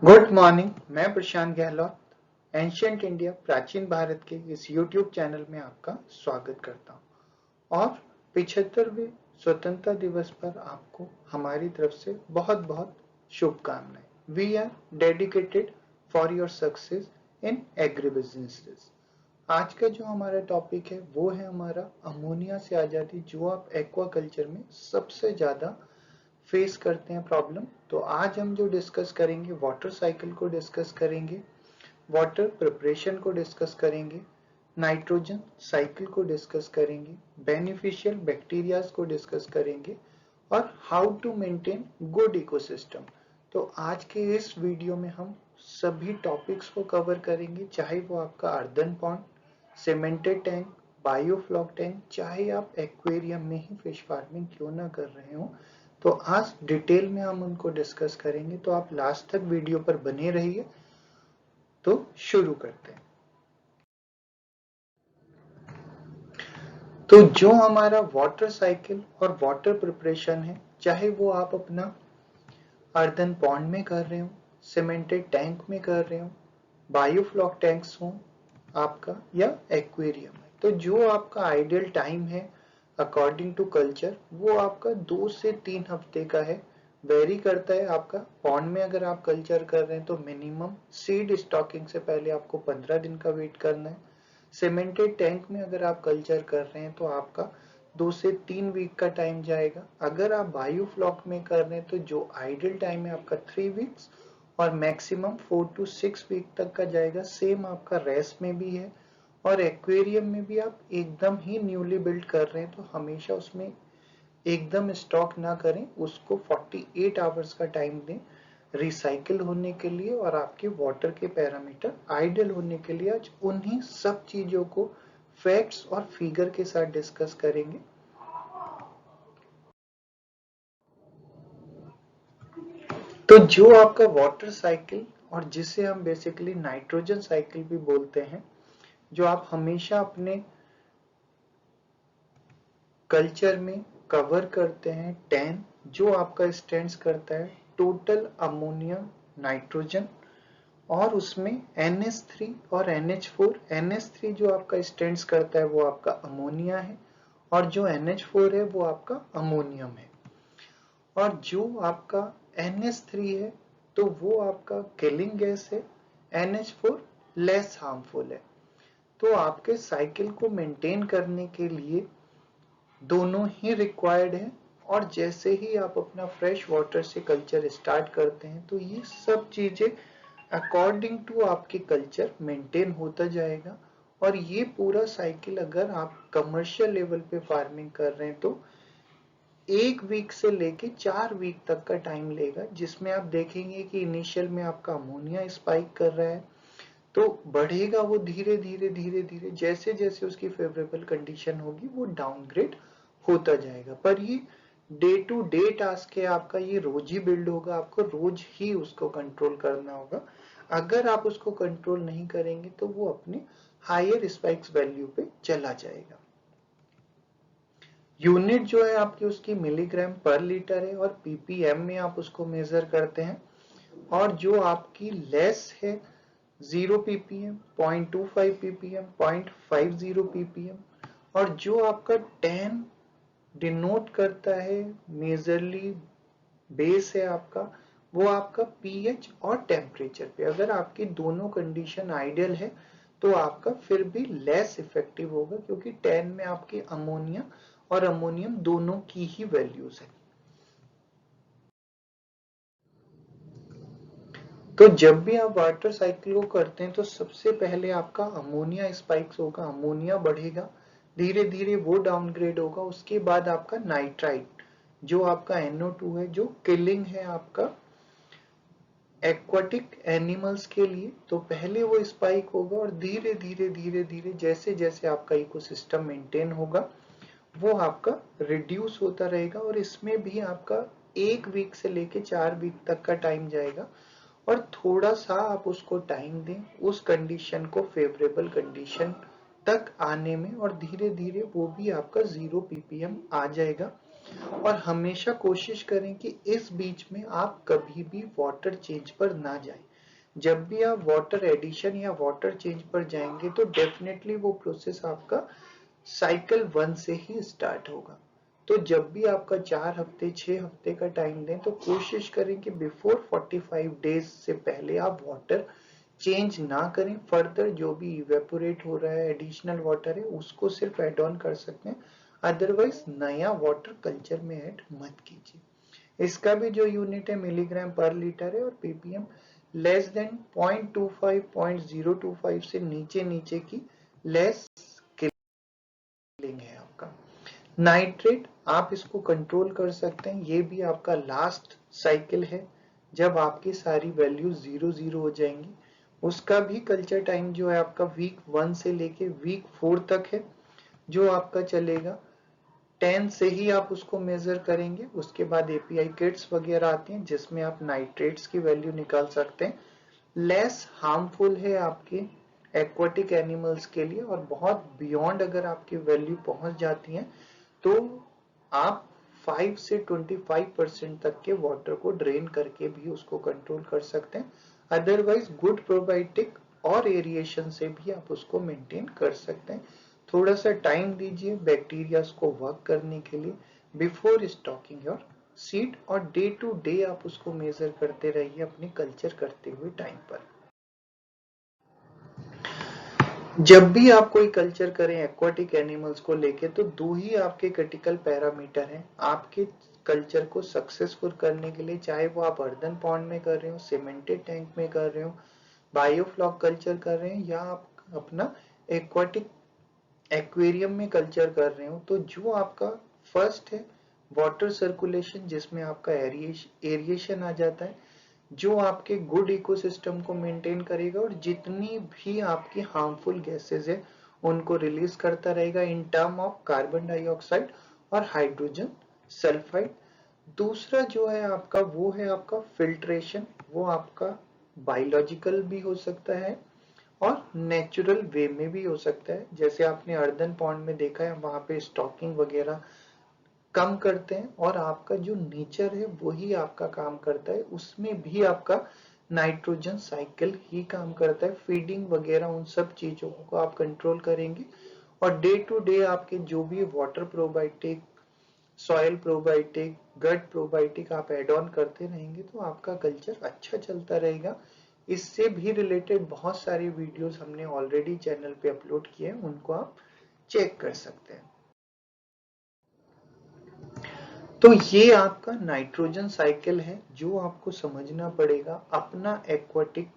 Good morning. मैं प्रशांत Gehlot ancient India प्राचीन भारत के इस यूट्यूब चैनल में आपका स्वागत करता हूँ और 75वें स्वतंत्रता दिवस पर आपको हमारी तरफ से बहुत बहुत शुभकामनाएं। We are dedicated for your success in agri businesses. आज का जो हमारा टॉपिक है वो है हमारा अमोनिया से आजादी, जो आप एक्वाकल्चर में सबसे ज्यादा फेस करते हैं प्रॉब्लम। तो आज हम जो डिस्कस करेंगे वाटर साइकिल को डिस्कस करेंगे, वाटर प्रिपरेशन को डिस्कस करेंगे, नाइट्रोजन साइकिल को डिस्कस करेंगे, बेनिफिशियल बैक्टीरियाज को डिस्कस करेंगे और how to maintain good ecosystem. तो आज के इस वीडियो में हम सभी टॉपिक्स को कवर करेंगे, चाहे वो आपका earthen pond, cemented tank, biofloc tank, चाहे आप एक्वेरियम में ही फिश फार्मिंग क्यों ना कर रहे हो। तो आज डिटेल में हम उनको डिस्कस करेंगे, तो आप लास्ट तक वीडियो पर बने रहिए। तो शुरू करते हैं। तो जो हमारा वाटर साइकिल और वाटर प्रिपरेशन है, चाहे वो आप अपना अर्दन पॉन्ड में कर रहे हो, सीमेंटेड टैंक में कर रहे हो, बायोफ्लॉक टैंक्स हो आपका, या एक्वेरियम है, तो जो आपका आइडियल टाइम है अकॉर्डिंग टू कल्चर वो आपका 2 से 3 हफ्ते का है। वेरी करता है आपका। पॉन्ड में अगर आप कल्चर कर रहे हैं तो मिनिमम सीड स्टॉकिंग से पहले आपको 15 दिन का वेट करना है। सीमेंटेड टैंक में अगर आप कल्चर कर रहे हैं तो आपका 2 से 3 वीक का टाइम जाएगा। अगर आप बायोफ्लॉक में कर रहे हैं तो जो आइडियल टाइम है आपका 3 वीक्स और मैक्सिमम 4 to 6 वीक तक का जाएगा। सेम आपका रेस में भी है और एक्वेरियम में भी आप एकदम ही न्यूली बिल्ड कर रहे हैं तो हमेशा उसमें एकदम स्टॉक ना करें, उसको 48 आवर्स का टाइम दें रिसाइकिल होने के लिए और आपके वाटर के पैरामीटर आइडियल होने के लिए। आज उन्हीं सब चीजों को फैक्ट्स और फिगर के साथ डिस्कस करेंगे। तो जो आपका वाटर साइकिल और जिसे हम बेसिकली नाइट्रोजन साइकिल भी बोलते हैं, जो आप हमेशा अपने कल्चर में कवर करते हैं 10, जो आपका स्टैंड्स करता है टोटल अमोनिया नाइट्रोजन और उसमें NH3 और NH4। NH3 जो आपका स्टैंड्स करता है वो आपका अमोनिया है और जो NH4 है वो आपका अमोनियम है। और जो आपका NH3 है तो वो आपका किलिंग गैस है, NH4 लेस हार्मफुल है। तो आपके साइकिल को मेंटेन करने के लिए दोनों ही रिक्वायर्ड है। और जैसे ही आप अपना फ्रेश वाटर से कल्चर स्टार्ट करते हैं तो ये सब चीजें अकॉर्डिंग टू आपके कल्चर मेंटेन होता जाएगा। और ये पूरा साइकिल अगर आप कमर्शियल लेवल पे फार्मिंग कर रहे हैं तो 1 वीक से लेके 4 वीक तक का टाइम लेगा, जिसमें आप देखेंगे कि इनिशियल में आपका अमोनिया स्पाइक कर रहा है तो बढ़ेगा वो धीरे धीरे धीरे धीरे, जैसे जैसे उसकी फेवरेबल कंडीशन होगी वो डाउनग्रेड होता जाएगा। पर ये डे टू डे टास्क है आपका, ये रोज ही बिल्ड होगा, आपको रोज ही उसको कंट्रोल करना होगा। अगर आप उसको कंट्रोल नहीं करेंगे तो वो अपने हायर स्पाइक्स वैल्यू पे चला जाएगा। यूनिट जो है आपकी उसकी मिलीग्राम पर लीटर है और ppm में आप उसको मेजर करते हैं। और जो आपकी लेस है 0 ppm, 0.25 ppm, 0.50 ppm। और जो आपका 10 डिनोट करता है मेजरली बेस है आपका, वो आपका पीएच और टेम्परेचर पे। अगर आपकी दोनों कंडीशन आइडियल है तो आपका फिर भी लेस इफेक्टिव होगा, क्योंकि 10 में आपकी अमोनिया और अमोनियम दोनों की ही वैल्यूज है। तो जब भी आप वाटर साइकिल को करते हैं तो सबसे पहले आपका अमोनिया स्पाइक्स होगा, अमोनिया बढ़ेगा, धीरे धीरे वो डाउनग्रेड होगा। उसके बाद आपका नाइट्राइट जो आपका NO2 है, जो किलिंग है आपका एक्वाटिक एनिमल्स के लिए, तो पहले वो स्पाइक होगा और धीरे धीरे धीरे धीरे जैसे जैसे आपका इकोसिस्टम मेंटेन होगा वो आपका रिड्यूस होता रहेगा। और इसमें भी आपका 1 वीक से लेके 4 वीक तक का टाइम जाएगा। और थोड़ा सा आप उसको टाइम दें उस कंडीशन को फेवरेबल कंडीशन तक आने में, और धीरे धीरे वो भी आपका 0 ppm आ जाएगा। और हमेशा कोशिश करें कि इस बीच में आप कभी भी वाटर चेंज पर ना जाएं। जब भी आप वाटर एडिशन या वाटर चेंज पर जाएंगे तो डेफिनेटली वो प्रोसेस आपका साइकिल 1 से ही स्टार्ट होगा। तो जब भी आपका 4 हफ्ते 6 हफ्ते का टाइम दें तो कोशिश करें कि बिफोर 45 डेज से पहले आप वाटर चेंज ना करें। फर्दर जो भी इवेपोरेट हो रहा है एडिशनल वाटर है उसको सिर्फ एड ऑन कर सकते हैं, अदरवाइज नया वाटर कल्चर में ऐड मत कीजिए। इसका भी जो यूनिट है मिलीग्राम पर लीटर है और पीपीएम लेस देन 0.25 0.025 से नीचे नीचे की लेस है आपका। नाइट्रेट आप इसको कंट्रोल कर सकते हैं, ये भी आपका लास्ट साइकिल है जब आपकी सारी वैल्यू 0 हो जाएंगी। उसका भी कल्चर टाइम जो है आपका वीक 1 से लेके वीक 4 तक है, जो आपका चलेगा 10 से ही आप उसको मेजर करेंगे। उसके बाद एपीआई किट्स वगैरह आती हैं जिसमें आप नाइट्रेट्स की वैल्यू निकाल सकते हैं। लेस हार्मफुल है आपके एक्वाटिक एनिमल्स के लिए, और बहुत बियॉन्ड अगर आपकी वैल्यू पहुंच जाती है तो आप 5 से 25% तक के वाटर को ड्रेन करके भी उसको कंट्रोल कर सकते हैं। अदरवाइज गुड प्रोबायोटिक और एरिएशन से भी आप उसको मेंटेन कर सकते हैं। थोड़ा सा टाइम दीजिए बैक्टीरिया को वर्क करने के लिए बिफोर स्टॉकिंग योर सीड, और डे टू डे आप उसको मेजर करते रहिए अपने कल्चर करते हुए टाइम पर। जब भी आप कोई कल्चर करें एक्वाटिक एनिमल्स को लेके तो दो ही आपके क्रिटिकल पैरामीटर हैं आपके कल्चर को सक्सेसफुल करने के लिए, चाहे वो आप अर्दन पॉन्ड में कर रहे हो, सीमेंटेड टैंक में कर रहे हो, बायोफ्लॉक कल्चर कर रहे हैं, या आप अपना एक्वाटिक एक्वेरियम में कल्चर कर रहे हो। तो जो आपका फर्स्ट है वाटर सर्कुलेशन जिसमें आपका एरिएशन आ जाता है, जो आपके गुड इकोसिस्टम को मेंटेन करेगा और जितनी भी आपकी हार्मफुल गैसेस है उनको रिलीज करता रहेगा in term of carbon dioxide और हाइड्रोजन सल्फाइड। दूसरा जो है आपका वो है आपका फिल्ट्रेशन, वो आपका बायोलॉजिकल भी हो सकता है और नेचुरल वे में भी हो सकता है। जैसे आपने अर्दन पॉन्ड में देखा है वहां पे स्टॉकिंग वगैरह कम करते हैं और आपका जो नेचर है वही आपका काम करता है, उसमें भी आपका नाइट्रोजन साइकिल ही काम करता है। फीडिंग वगैरह उन सब चीजों को आप कंट्रोल करेंगे और डे टू डे आपके जो भी वाटर प्रोबायोटिक, सॉइल प्रोबायोटिक, गट प्रोबायोटिक आप एड ऑन करते रहेंगे तो आपका कल्चर अच्छा चलता रहेगा। इससे भी रिलेटेड बहुत सारे वीडियोस हमने ऑलरेडी चैनल पे अपलोड किए हैं, उनको आप चेक कर सकते हैं। तो ये आपका नाइट्रोजन साइकिल है जो आपको समझना पड़ेगा अपना एक्वाटिक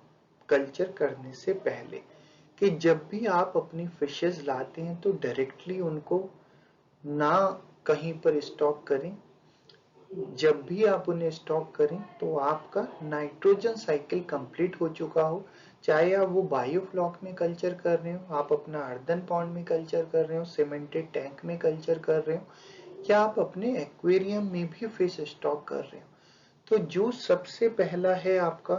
कल्चर करने से पहले, कि जब भी आप अपनी फिशेस लाते हैं तो डायरेक्टली उनको ना कहीं पर स्टॉक करें। जब भी आप उन्हें स्टॉक करें तो आपका नाइट्रोजन साइकिल कंप्लीट हो चुका हो, चाहे आप वो बायोफ्लॉक में कल्चर कर रहे हो, आप अपना अर्दन पॉन्ड में कल्चर कर रहे हो, सीमेंटेड टैंक में कल्चर कर रहे हो, या आप अपने एक्वेरियम में भी फिश स्टॉक कर रहे हो। तो जो सबसे पहला है आपका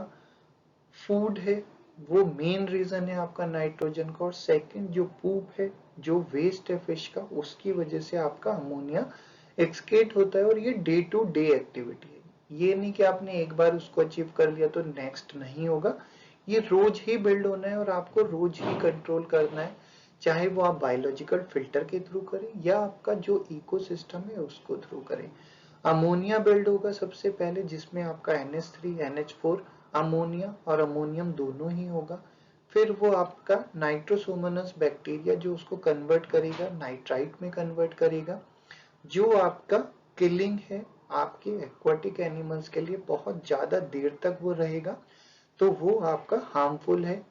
फूड है, वो मेन रीजन है आपका नाइट्रोजन का, और सेकंड जो पूप है, जो वेस्ट है फिश का, उसकी वजह से आपका अमोनिया एक्सक्रीट होता है। और ये डे टू डे एक्टिविटी है, ये नहीं कि आपने एक बार उसको अचीव कर लिया तो नेक्स्ट नहीं होगा, ये रोज ही बिल्ड होना है और आपको रोज ही कंट्रोल करना है, चाहे वो आप बायोलॉजिकल फिल्टर के थ्रू करें या आपका जो इकोसिस्टम है उसको थ्रू करें। अमोनिया बिल्ड होगा सबसे पहले जिसमें आपका NH3 NH4 अमोनिया और अमोनियम दोनों ही होगा। फिर वो आपका नाइट्रोसोमोनास बैक्टीरिया जो उसको कन्वर्ट करेगा, नाइट्राइट में कन्वर्ट करेगा, जो आपका किलिंग है आपके एक्वाटिक एनिमल्स के लिए, बहुत ज्यादा देर तक वो रहेगा तो वो आपका हार्मफुल है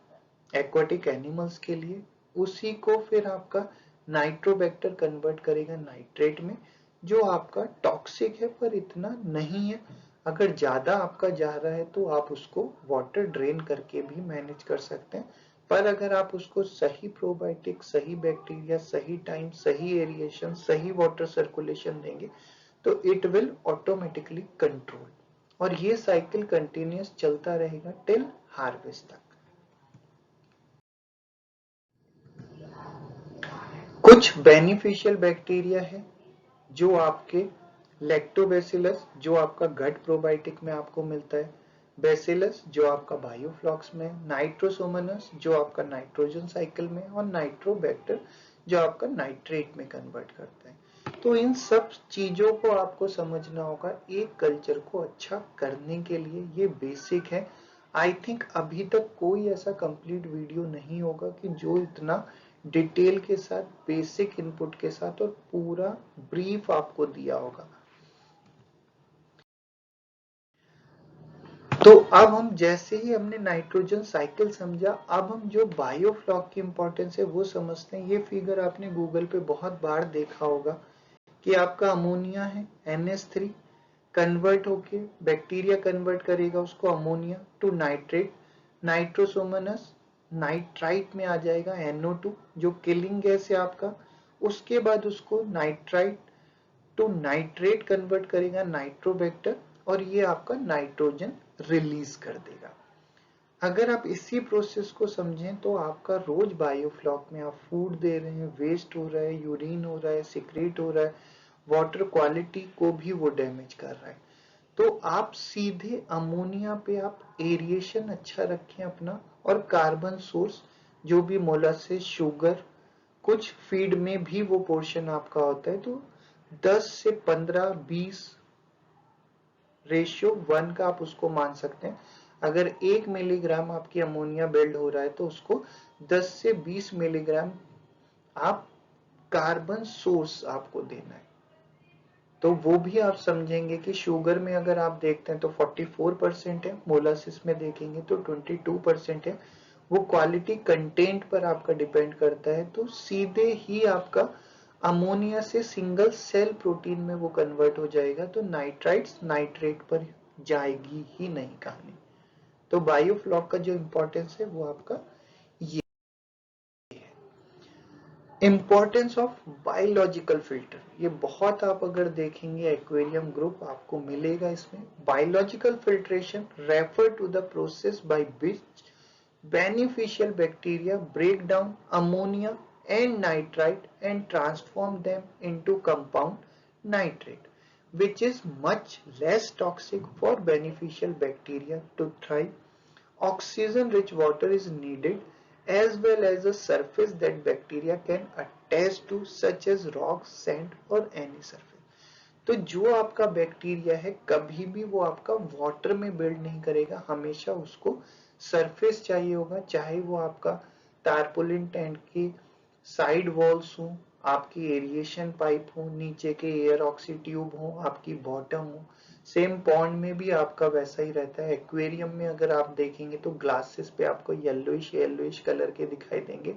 एक्वाटिक एनिमल्स के लिए। उसी को फिर आपका नाइट्रोबैक्टर कन्वर्ट करेगा नाइट्रेट में, जो आपका टॉक्सिक है पर इतना नहीं है। अगर ज्यादा आपका जा रहा है तो आप उसको वाटर ड्रेन करके भी मैनेज कर सकते हैं, पर अगर आप उसको सही प्रोबायोटिक, सही बैक्टीरिया, सही टाइम, सही एरिएशन, सही वाटर सर्कुलेशन देंगे तो इट विल ऑटोमेटिकली कंट्रोल, और ये साइकिल कंटिन्यूस चलता रहेगा टिल हार्वेस्ट तक। कुछ बेनिफिशियल बैक्टीरिया है जो आपके लैक्टोबैसिलस जो आपका गट प्रोबायोटिक में आपको मिलता है, बेसिलस जो आपका बायोफ्लॉक्स में, नाइट्रोसोमोनास जो आपका नाइट्रोजन साइकिल में, और नाइट्रोबैक्टर जो आपका नाइट्रेट में कन्वर्ट करता है। तो इन सब चीजों को आपको समझना होगा एक कल्चर को अच्छा करने के लिए, ये बेसिक है। आई थिंक अभी तक कोई ऐसा कंप्लीट वीडियो नहीं होगा कि जो इतना डिटेल के साथ, बेसिक इनपुट के साथ और पूरा ब्रीफ आपको दिया होगा। तो अब हम जैसे ही हमने नाइट्रोजन साइकिल समझा, अब हम जो बायोफ्लॉक की इंपॉर्टेंस है वो समझते हैं। ये फिगर आपने गूगल पे बहुत बार देखा होगा कि आपका अमोनिया है NH3, कन्वर्ट होके बैक्टीरिया कन्वर्ट करेगा उसको ammonia to nitrate, nitrosomonas nitrite में आ जाएगा NO2 जो किलिंग गैस है आपका। उसके बाद उसको नाइट्राइट टू नाइट्रेट कन्वर्ट करेगा नाइट्रोबैक्टर, और ये आपका नाइट्रोजन रिलीज कर देगा। अगर आप इसी प्रोसेस को समझें तो आपका रोज बायोफ्लॉक में आप फूड दे रहे हैं, वेस्ट हो रहा है, यूरिन हो रहा है, सिक्रेट हो रहा है, वाटर क्वालिटी को भी वो डैमेज कर रहा है। तो आप सीधे अमोनिया पे आप एरिएशन अच्छा रखें अपना, और कार्बन सोर्स जो भी मोलासेस, शुगर, कुछ फीड में भी वो पोर्शन आपका होता है, तो 10 से 15 20 रेशियो 1 का आप उसको मान सकते हैं। अगर 1 मिलीग्राम आपकी अमोनिया बिल्ड हो रहा है तो उसको 10 से 20 मिलीग्राम आप कार्बन सोर्स आपको देना है। तो वो भी आप समझेंगे कि शुगर में अगर आप देखते हैं तो 44% है, मोलासिस में देखेंगे तो 22% है। वो क्वालिटी कंटेंट पर आपका डिपेंड करता है। तो सीधे ही आपका अमोनिया से सिंगल सेल प्रोटीन में वो कन्वर्ट हो जाएगा, तो नाइट्राइट्स नाइट्रेट पर जाएगी ही नहीं कहानी। तो बायोफ्लॉक का जो इंपॉर्टेंस है वो आपका ये इंपॉर्टेंस ऑफ बायोलॉजिकल फिल्टर। ये बहुत आप अगर देखेंगे एक्वेरियम ग्रुप आपको मिलेगा इसमें। Biological filtration refer to the process by which beneficial bacteria break down ammonia and nitrite and transform them into compound nitrate, which is much less toxic for beneficial bacteria to thrive. Oxygen rich water is needed as well as a surface that bacteria can attach to, such as rocks, sand or any surface. तो जो आपका bacteria है कभी भी वो आपका water में build नहीं करेगा, हमेशा उसको सरफेस चाहिए होगा, चाहे वो आपका टारपोलिन टैंक की साइड वॉल्स हो, आपकी एरिएशन पाइप हो, नीचे के एयर ऑक्सी ट्यूब हो, आपकी बॉटम हो। सेम पॉन्ड में भी आपका वैसा ही रहता है। एक्वेरियम में अगर आप देखेंगे तो ग्लासेस पे आपको येलोइश येलोइश कलर के दिखाई देंगे,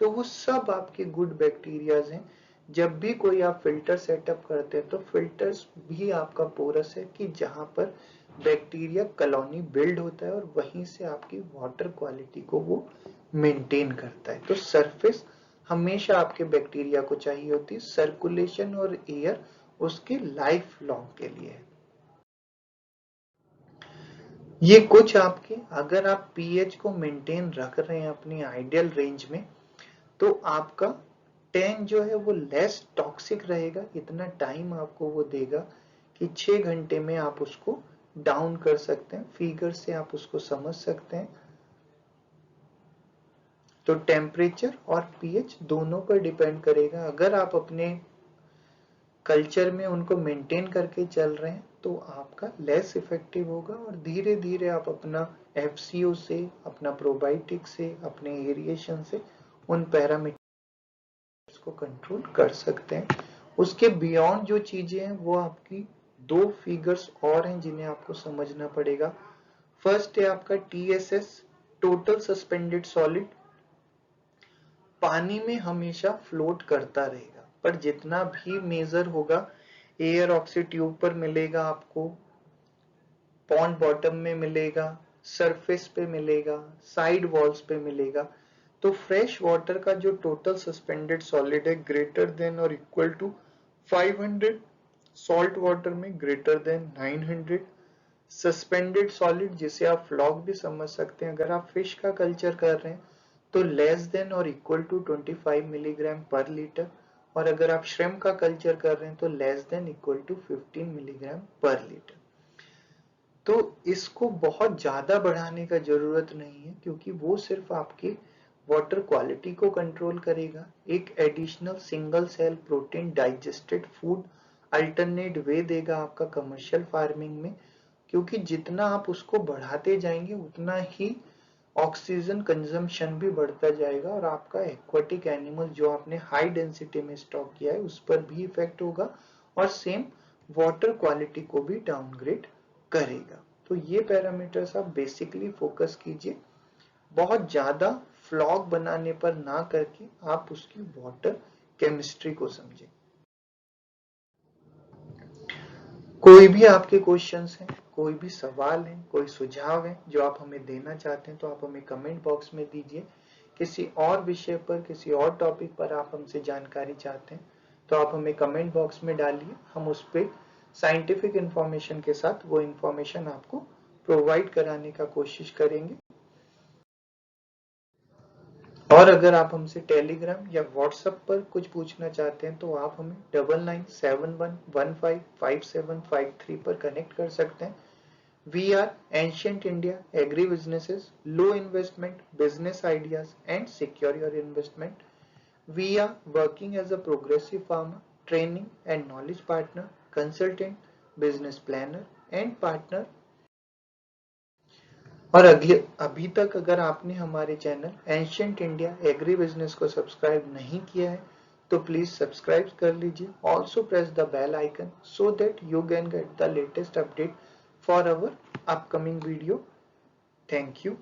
तो वो सब आपके गुड बैक्टीरियाज हैं। जब भी कोई आप फिल्टर सेटअप करते हैं तो फिल्टर्स भी आपका पोरस है कि जहां पर बैक्टीरिया कॉलोनी बिल्ड होता है और वहीं से आपकी वाटर क्वालिटी को वो मेंटेन करता है। तो सरफेस हमेशा आपके बैक्टीरिया को चाहिए होती है, सर्कुलेशन और एयर उसके लाइफ लॉन्ग के लिए है। ये कुछ आपके, अगर आप पीएच को मेंटेन रख रहे हैं अपनी आइडियल रेंज में, तो आपका टैंक जो है वो लेस टॉक्सिक रहेगा। इतना टाइम आपको वो देगा कि 6 घंटे में आप उसको डाउन कर सकते हैं। फिगर से आप उसको समझ सकते हैं। तो टेम्परेचर और पीएच दोनों पर डिपेंड करेगा। अगर आप अपने कल्चर में उनको मेंटेन करके चल रहे हैं तो आपका लेस इफेक्टिव होगा, और धीरे धीरे आप अपना एफसीओ से, अपना प्रोबायोटिक से, अपने एरिएशन से उन पैरामीटर्स को कंट्रोल कर सकते हैं। उसके बियॉन्ड जो चीजें हैं वो आपकी दो फिगर्स और हैं जिन्हें आपको समझना पड़ेगा। फर्स्ट है आपका TSS, टोटल सस्पेंडेड सॉलिड। पानी में हमेशा फ्लोट करता रहेगा, पर जितना भी मेजर होगा एयर ऑक्सी ट्यूब पर मिलेगा आपको, पॉन्ड बॉटम में मिलेगा, सरफेस पे मिलेगा, साइड वॉल्स पे मिलेगा। तो फ्रेश वाटर का जो टोटल सस्पेंडेड सॉलिड है ग्रेटर देन और इक्वल टू 500, सॉल्ट वाटर में ग्रेटर देन 900। सस्पेंडेड सॉलिड जिसे आप फ्लॉक भी समझ सकते हैं, अगर आप फिश का कल्चर कर रहे हैं तो लेस देन और equal to 25 milligram per litre, और अगर आप श्रिम्प का कल्चर कर रहे हैं तो less than equal to 15 milligram per litre. तो इसको बहुत ज्यादा बढ़ाने का जरूरत नहीं है, क्योंकि वो सिर्फ आपके वाटर क्वालिटी को कंट्रोल करेगा। एक additional single cell protein digested food alternate way देगा आपका कमर्शियल फार्मिंग में, क्योंकि जितना आप उसको बढ़ाते जाएंगे उतना ही ऑक्सीजन कंजम्पशन भी बढ़ता जाएगा और आपका एक्वाटिक एनिमल जो आपने हाई डेंसिटी में स्टॉक किया है उस पर भी इफेक्ट होगा और सेम वाटर क्वालिटी को भी डाउनग्रेड करेगा। तो ये पैरामीटर्स आप बेसिकली फोकस कीजिए, बहुत ज्यादा फ्लॉग बनाने पर ना करके आप उसकी वाटर केमिस्ट्री को समझें। कोई भी आपके क्वेश्चंस हैं, कोई भी सवाल है, कोई सुझाव है जो आप हमें देना चाहते हैं तो आप हमें कमेंट बॉक्स में दीजिए। किसी और विषय पर, किसी और टॉपिक पर आप हमसे जानकारी चाहते हैं तो आप हमें कमेंट बॉक्स में डालिए, हम उस पर साइंटिफिक इंफॉर्मेशन के साथ वो इंफॉर्मेशन आपको प्रोवाइड कराने का कोशिश करेंगे। और अगर आप हमसे टेलीग्राम या व्हाट्सएप पर कुछ पूछना चाहते हैं तो आप हमें 9971155753 पर कनेक्ट कर सकते हैं। We are ancient India agri businesses, low investment business ideas and secure your investment. We are working as a progressive farmer, training and knowledge partner, consultant, business planner and partner. और अभी तक अगर आपने हमारे channel ancient India agri business को subscribe नहीं किया है तो प्लीज सब्सक्राइब कर लीजिए। Also press the bell icon so that you can get the latest update for our upcoming video. Thank you.